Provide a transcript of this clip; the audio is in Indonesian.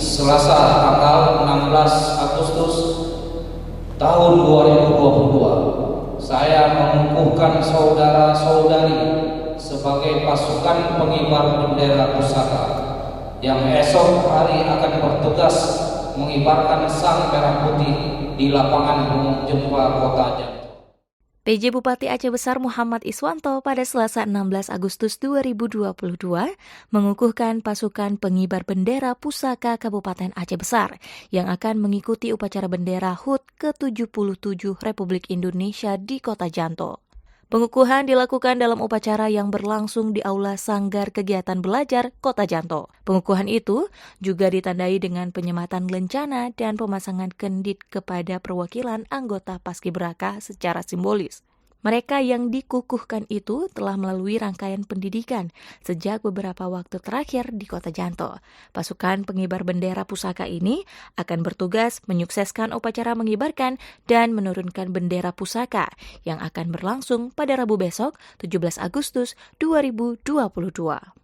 Selasa tanggal 16 Agustus tahun 2022, saya mengukuhkan saudara-saudari sebagai pasukan pengibar bendera pusaka yang esok hari akan bertugas mengibarkan sang merah putih di lapangan Gunung Jempa, Kota Janto. PJ Bupati Aceh Besar Muhammad Iswanto pada Selasa 16 Agustus 2022 mengukuhkan pasukan pengibar bendera pusaka Kabupaten Aceh Besar yang akan mengikuti upacara bendera HUT ke-77 Republik Indonesia di Kota Janto. Pengukuhan dilakukan dalam upacara yang berlangsung di Aula Sanggar Kegiatan Belajar Kota Janto. Pengukuhan itu juga ditandai dengan penyematan lencana dan pemasangan kendit kepada perwakilan anggota Paskibraka secara simbolis. Mereka yang dikukuhkan itu telah melalui rangkaian pendidikan sejak beberapa waktu terakhir di Kota Janto. Pasukan pengibar bendera pusaka ini akan bertugas menyukseskan upacara mengibarkan dan menurunkan bendera pusaka yang akan berlangsung pada Rabu besok 17 Agustus 2022.